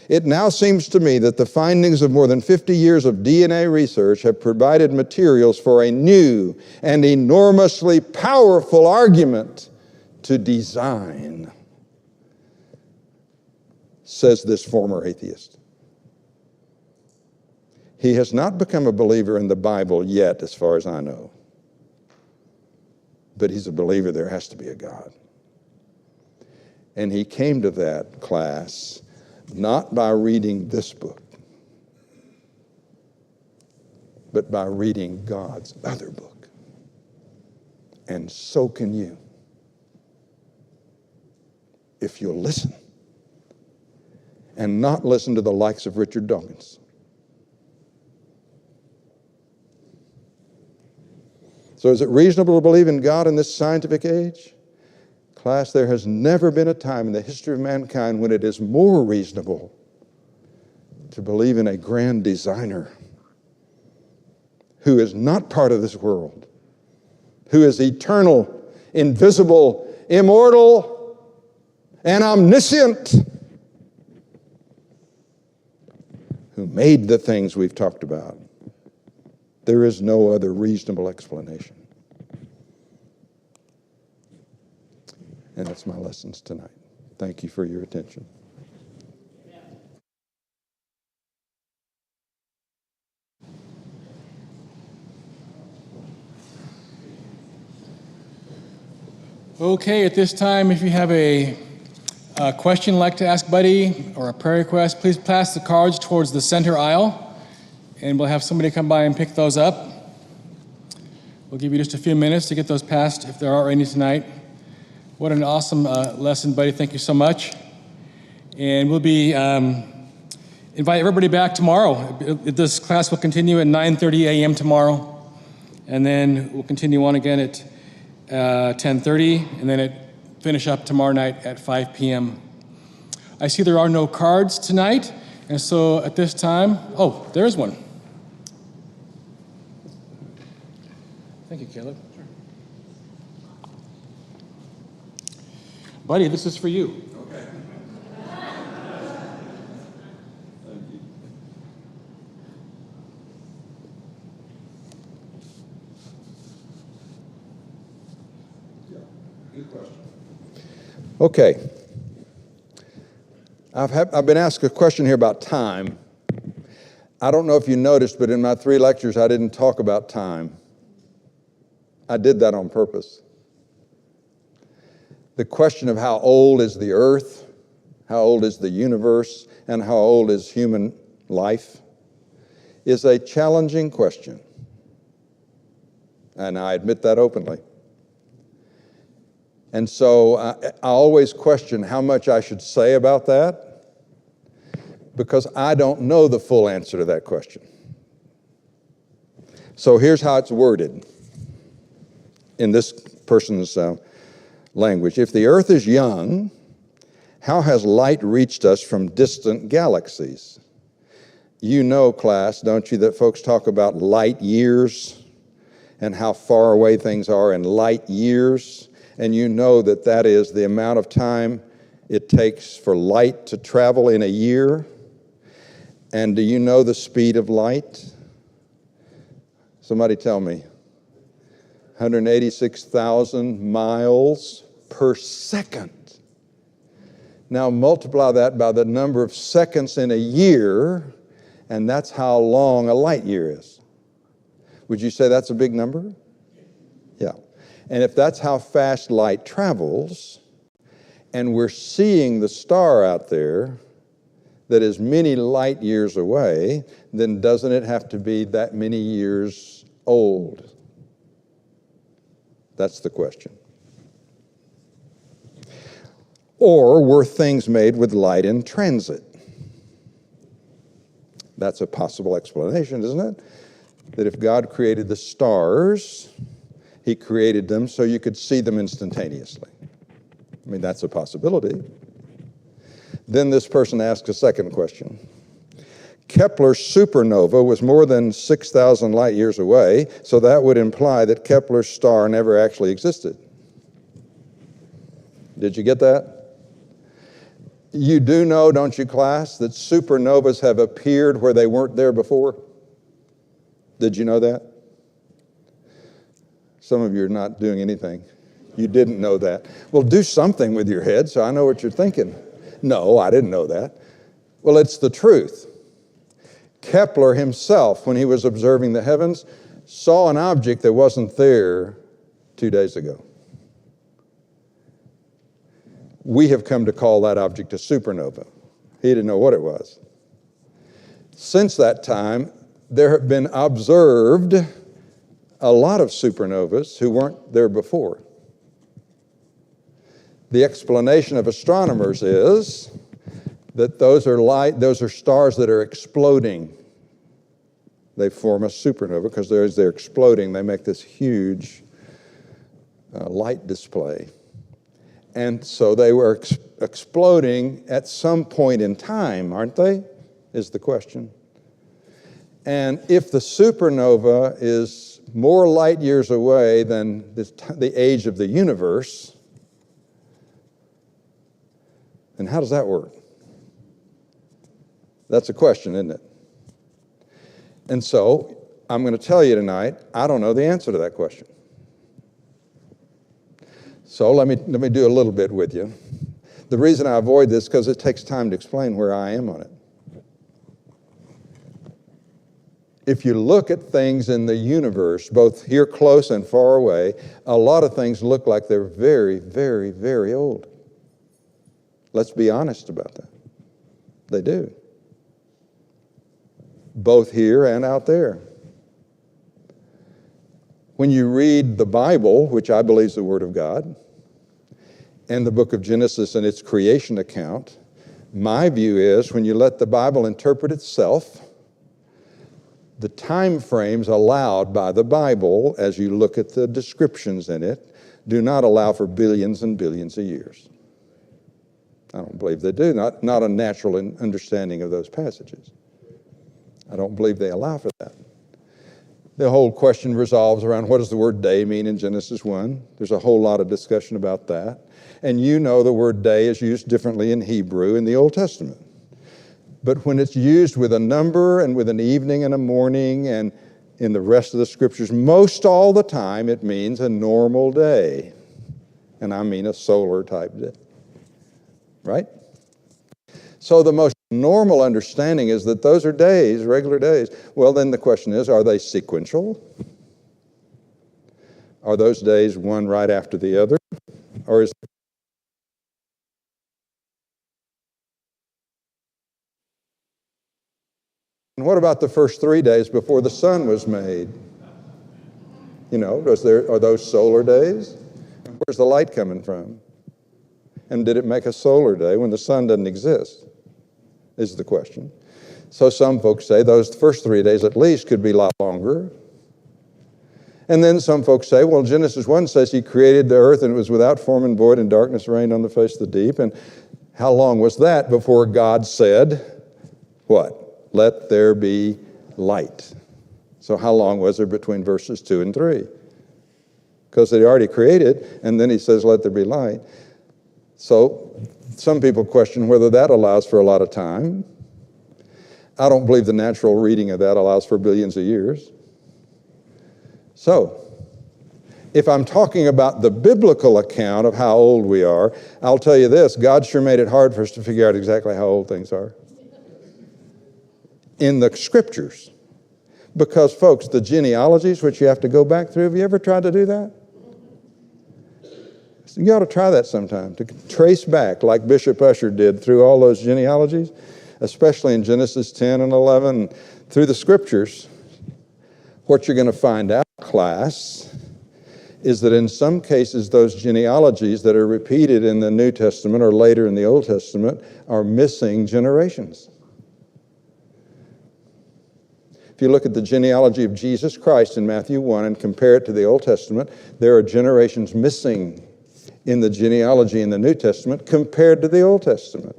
It now seems to me that the findings of more than 50 years of DNA research have provided materials for a new and enormously powerful argument to design, says this former atheist. He has not become a believer in the Bible yet, as far as I know. But he's a believer there has to be a God. And he came to that class not by reading this book, but by reading God's other book. And so can you, if you'll listen and not listen to the likes of Richard Dawkins. So is it reasonable to believe in God in this scientific age? Class, there has never been a time in the history of mankind when it is more reasonable to believe in a grand designer who is not part of this world, who is eternal, invisible, immortal, and omniscient, who made the things we've talked about. There is no other reasonable explanation. And that's my lessons tonight. Thank you for your attention. Okay, at this time, if you have a question you'd like to ask Buddy or a prayer request, please pass the cards towards the center aisle, and we'll have somebody come by and pick those up. We'll give you just a few minutes to get those passed if there are any tonight. What an awesome lesson, Buddy. Thank you so much. And we'll be invite everybody back tomorrow. This class will continue at 9:30 a.m. tomorrow, and then we'll continue on again at 10:30, and then finish up tomorrow night at 5 p.m. I see there are no cards tonight, and so at this time, oh, there's one. Thank you, Caleb. Sure. Buddy, this is for you. Okay. Thank you. Yeah, good question. Okay. I've been asked a question here about time. I don't know if you noticed, but in my 3 lectures, I didn't talk about time. I did that on purpose. The question of how old is the earth, how old is the universe, and how old is human life is a challenging question. And I admit that openly. And so I always question how much I should say about that, because I don't know the full answer to that question. So here's how it's worded in this person's language. If the earth is young, how has light reached us from distant galaxies? You know, class, don't you, that folks talk about light years and how far away things are in light years? And you know that that is the amount of time it takes for light to travel in a year. And do you know the speed of light? Somebody tell me. 186,000 miles per second. Now multiply that by the number of seconds in a year, and that's how long a light year is. Would you say that's a big number? Yeah. And if that's how fast light travels, and we're seeing the star out there that is many light years away, then doesn't it have to be that many years old? That's the question. Or were things made with light in transit? That's a possible explanation, isn't it? That if God created the stars, He created them so you could see them instantaneously. I mean, that's a possibility. Then this person asks a second question. Kepler's supernova was more than 6,000 light years away, so that would imply that Kepler's star never actually existed. Did you get that? You do know, don't you, class, that supernovas have appeared where they weren't there before? Did you know that? Some of you are not doing anything. You didn't know that. Well, do something with your head so I know what you're thinking. No, I didn't know that. Well, it's the truth. Kepler himself, when he was observing the heavens, saw an object that wasn't there 2 days ago. We have come to call that object a supernova. He didn't know what it was. Since that time, there have been observed a lot of supernovas who weren't there before. The explanation of astronomers is that those are stars that are exploding. They form a supernova because as they're exploding, they make this huge light display. And so they were exploding at some point in time, aren't they? Is the question. And if the supernova is more light years away than the age of the universe, then how does that work? That's a question, isn't it? And so I'm going to tell you tonight, I don't know the answer to that question. So let me do a little bit with you. The reason I avoid this is because it takes time to explain where I am on it. If you look at things in the universe, both here close and far away, a lot of things look like they're very, very, very old. Let's be honest about that. They do. Both here and out there. When you read the Bible, which I believe is the Word of God, and the book of Genesis and its creation account, my view is when you let the Bible interpret itself, the time frames allowed by the Bible, as you look at the descriptions in it, do not allow for billions and billions of years. I don't believe they do, not a natural understanding of those passages. I don't believe they allow for that. The whole question resolves around what does the word day mean in Genesis 1? There's a whole lot of discussion about that. And you know the word day is used differently in Hebrew in the Old Testament. But when it's used with a number and with an evening and a morning and in the rest of the scriptures, most all the time it means a normal day. And I mean a solar type day. Right? So the most normal understanding is that those are days, regular days. Well, then the question is, are they sequential? Are those days one right after the other? Or is And what about the first 3 days before the sun was made? You know, are those solar days? Where's the light coming from? And did it make a solar day when the sun doesn't exist? Is the question. So some folks say those first 3 days at least could be a lot longer. And then some folks say, well, Genesis 1 says he created the earth and it was without form and void and darkness reigned on the face of the deep. And how long was that before God said, what? Let there be light. So how long was there between verses 2 and 3? Because they already created, and then he says, let there be light. So some people question whether that allows for a lot of time. I don't believe the natural reading of that allows for billions of years. So, if I'm talking about the biblical account of how old we are, I'll tell you this, God sure made it hard for us to figure out exactly how old things are in the scriptures. Because, folks, the genealogies, which you have to go back through, have you ever tried to do that? You ought to try that sometime, to trace back, like Bishop Usher did, through all those genealogies, especially in Genesis 10 and 11, through the scriptures. What you're going to find out, class, is that in some cases, those genealogies that are repeated in the New Testament or later in the Old Testament are missing generations. If you look at the genealogy of Jesus Christ in Matthew 1 and compare it to the Old Testament, there are generations missing in the genealogy in the New Testament compared to the Old Testament.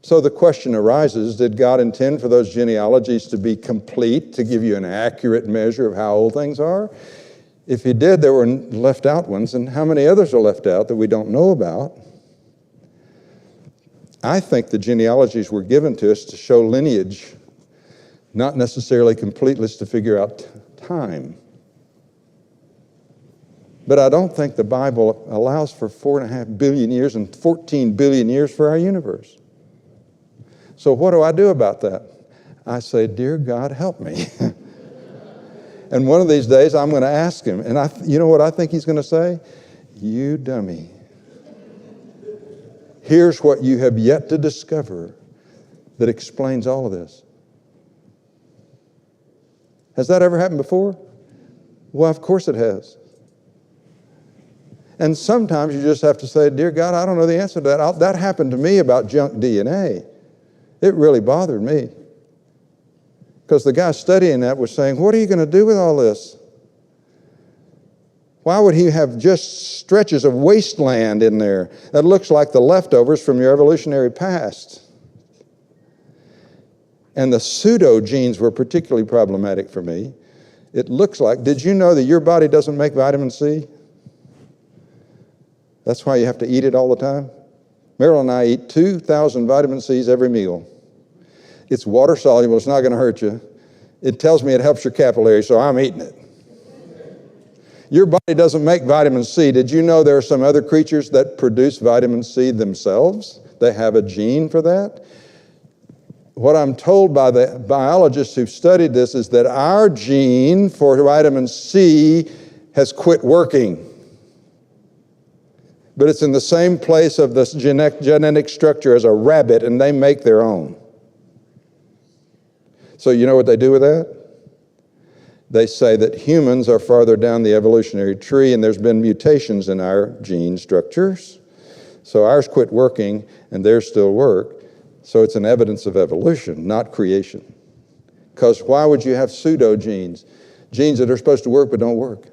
So the question arises, did God intend for those genealogies to be complete, to give you an accurate measure of how old things are? If he did, there were left out ones, and how many others are left out that we don't know about? I think the genealogies were given to us to show lineage, not necessarily completeness to figure out time. But I don't think the Bible allows for 4.5 billion years and 14 billion years for our universe. So what do I do about that? I say, dear God, help me. And one of these days I'm going to ask him, and you know what I think he's going to say? You dummy. Here's what you have yet to discover that explains all of this. Has that ever happened before? Well, of course it has. And sometimes you just have to say, dear God, I don't know the answer to that. That happened to me about junk DNA. It really bothered me. Because the guy studying that was saying, what are you going to do with all this? Why would he have just stretches of wasteland in there that looks like the leftovers from your evolutionary past? And the pseudogenes were particularly problematic for me. It looks like, did you know that your body doesn't make vitamin C? That's why you have to eat it all the time. Meryl and I eat 2,000 vitamin C's every meal. It's water soluble, it's not going to hurt you. It tells me it helps your capillaries, so I'm eating it. Your body doesn't make vitamin C. Did you know there are some other creatures that produce vitamin C themselves? They have a gene for that. What I'm told by the biologists who've studied this is that our gene for vitamin C has quit working. But it's in the same place of this genetic structure as a rabbit, and they make their own. So you know what they do with that? They say that humans are farther down the evolutionary tree, and there's been mutations in our gene structures. So ours quit working, and theirs still work. So it's an evidence of evolution, not creation. Because why would you have pseudogenes? Genes that are supposed to work but don't work.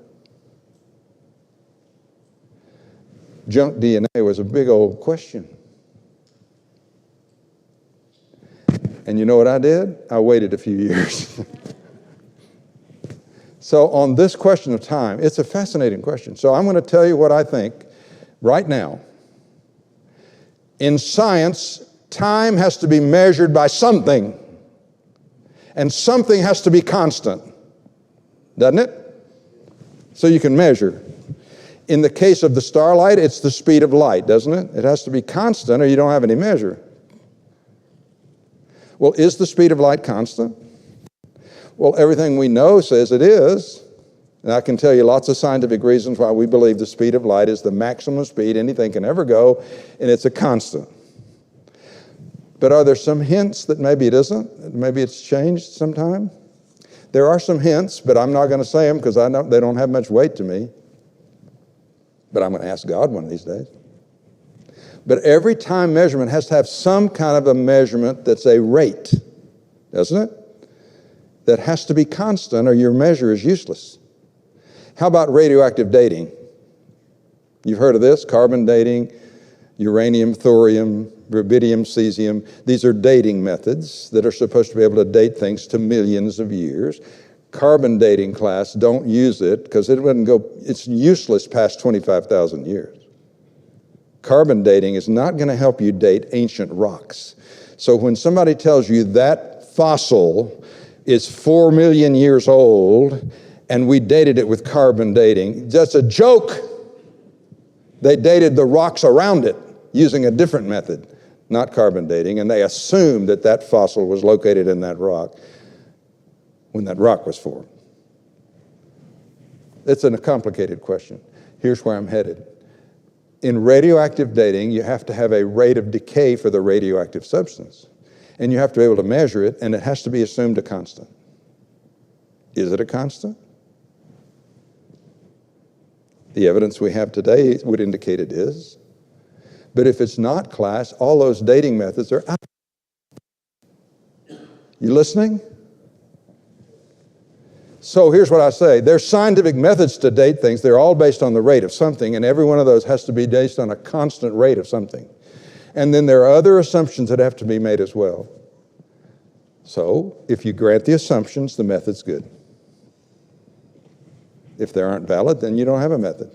Junk DNA was a big old question. And you know what I did? I waited a few years. So on this question of time, it's a fascinating question. So I'm going to tell you what I think right now. In science, time has to be measured by something. And something has to be constant. Doesn't it? So you can measure. In the case of the starlight, it's the speed of light, doesn't it? It has to be constant or you don't have any measure. Well, is the speed of light constant? Well, everything we know says it is. And I can tell you lots of scientific reasons why we believe the speed of light is the maximum speed anything can ever go, and it's a constant. But are there some hints that maybe it isn't? Maybe it's changed sometime? There are some hints, but I'm not going to say them because they don't have much weight to me. But I'm going to ask God one of these days. But every time measurement has to have some kind of a measurement that's a rate, doesn't it? That has to be constant or your measure is useless. How about radioactive dating? You've heard of this, carbon dating, uranium, thorium, rubidium, cesium. These are dating methods that are supposed to be able to date things to millions of years. Carbon dating class, don't use it because it's useless past 25,000 years. Carbon dating is not going to help you date ancient rocks. So when somebody tells you that fossil is 4 million years old and we dated it with carbon dating, that's a joke. They dated the rocks around it using a different method, not carbon dating, and they assumed that that fossil was located in that rock when that rock was formed. It's a complicated question. Here's where I'm headed. In radioactive dating, you have to have a rate of decay for the radioactive substance. And you have to be able to measure it, and it has to be assumed a constant. Is it a constant? The evidence we have today would indicate it is. But if it's not, class, all those dating methods are out. You listening? So here's what I say. There's scientific methods to date things. They're all based on the rate of something, and every one of those has to be based on a constant rate of something. And then there are other assumptions that have to be made as well. So if you grant the assumptions, the method's good. If they aren't valid, then you don't have a method.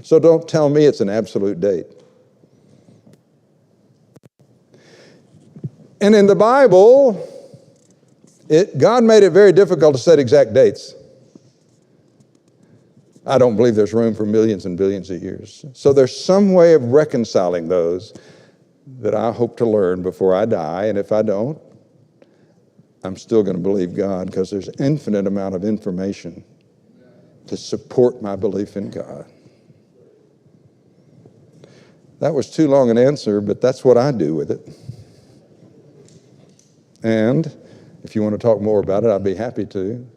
So don't tell me it's an absolute date. And in the Bible, God made it very difficult to set exact dates. I don't believe there's room for millions and billions of years. So there's some way of reconciling those that I hope to learn before I die. And if I don't, I'm still going to believe God, because there's an infinite amount of information to support my belief in God. That was too long an answer, but that's what I do with it. And if you want to talk more about it, I'd be happy to.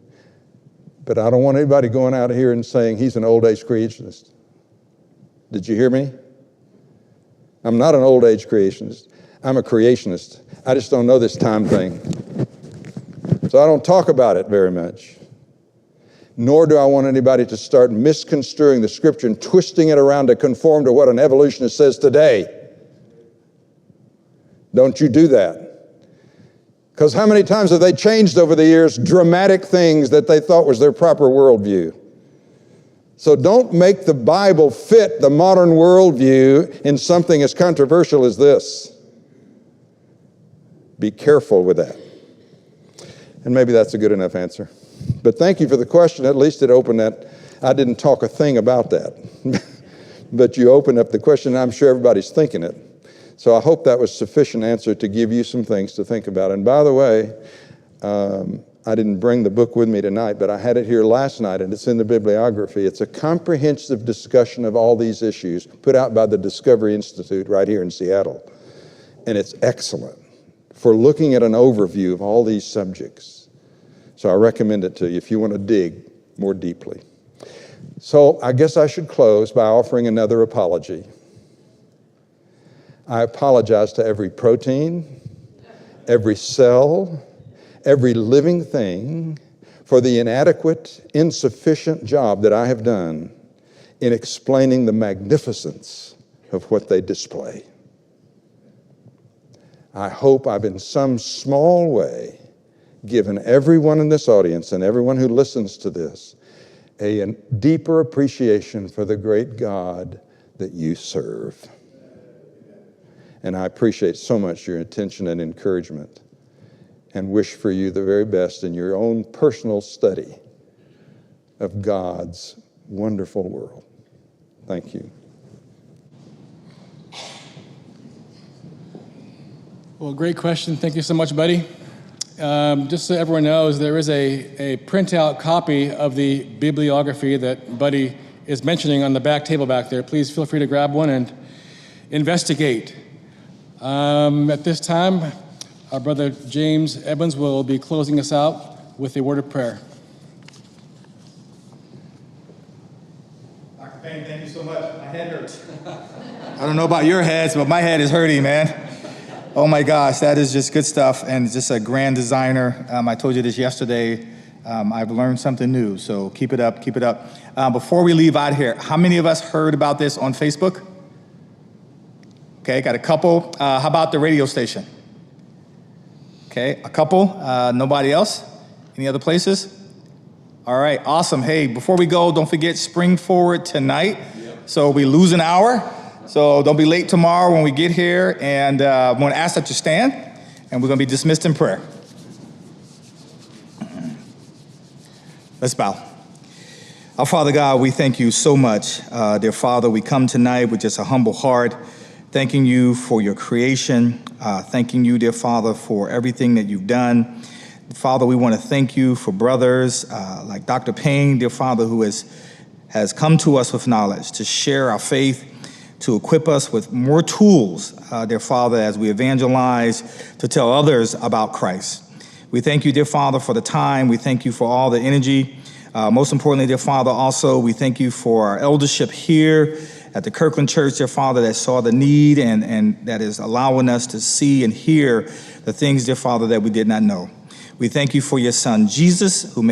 But I don't want anybody going out of here and saying he's an old age creationist. Did you hear me? I'm not an old age creationist. I'm a creationist. I just don't know this time thing. So I don't talk about it very much. Nor do I want anybody to start misconstruing the scripture and twisting it around to conform to what an evolutionist says today. Don't you do that. Because how many times have they changed over the years dramatic things that they thought was their proper worldview? So don't make the Bible fit the modern worldview in something as controversial as this. Be careful with that. And maybe that's a good enough answer. But thank you for the question. At least it opened that. I didn't talk a thing about that. But you opened up the question, and I'm sure everybody's thinking it. So I hope that was sufficient answer to give you some things to think about. And by the way, I didn't bring the book with me tonight, but I had it here last night, and it's in the bibliography. It's a comprehensive discussion of all these issues put out by the Discovery Institute right here in Seattle. And it's excellent for looking at an overview of all these subjects. So I recommend it to you if you want to dig more deeply. So I guess I should close by offering another apology. I apologize to every protein, every cell, every living thing for the inadequate, insufficient job that I have done in explaining the magnificence of what they display. I hope I've in some small way given everyone in this audience and everyone who listens to this a deeper appreciation for the great God that you serve. And I appreciate so much your attention and encouragement, and wish for you the very best in your own personal study of God's wonderful world. Thank you. Well, great question. Thank you so much, buddy. Just so everyone knows, there is a printout copy of the bibliography that Buddy is mentioning on the back table back there. Please feel free to grab one and investigate. At this time, our brother James Evans will be closing us out with a word of prayer. Dr. Payne, thank you so much. My head hurts. I don't know about your heads, but my head is hurting, man. Oh my gosh, that is just good stuff, and just a grand designer. I told you this yesterday. I've learned something new, so keep it up, keep it up. Before we leave out here, how many of us heard about this on Facebook? Okay, got a couple. How about the radio station? Okay, a couple. Nobody else? Any other places? All right, awesome. Hey, before we go, don't forget Spring Forward tonight. Yep. So we lose an hour. So don't be late tomorrow when we get here. And I'm going to ask that you stand, and we're going to be dismissed in prayer. Let's bow. Our Father God, we thank you so much. Dear Father, we come tonight with just a humble heart, thanking you for your creation, thanking you, dear Father, for everything that you've done. Father, we want to thank you for brothers like Dr. Payne, dear Father, who has come to us with knowledge to share our faith, to equip us with more tools, dear Father, as we evangelize, to tell others about Christ. We thank you, dear Father, for the time. We thank you for all the energy. Most importantly, dear Father, also, we thank you for our eldership here at the Kirkland Church, dear Father, that saw the need and that is allowing us to see and hear the things, dear Father, that we did not know. We thank you for your Son, Jesus, who made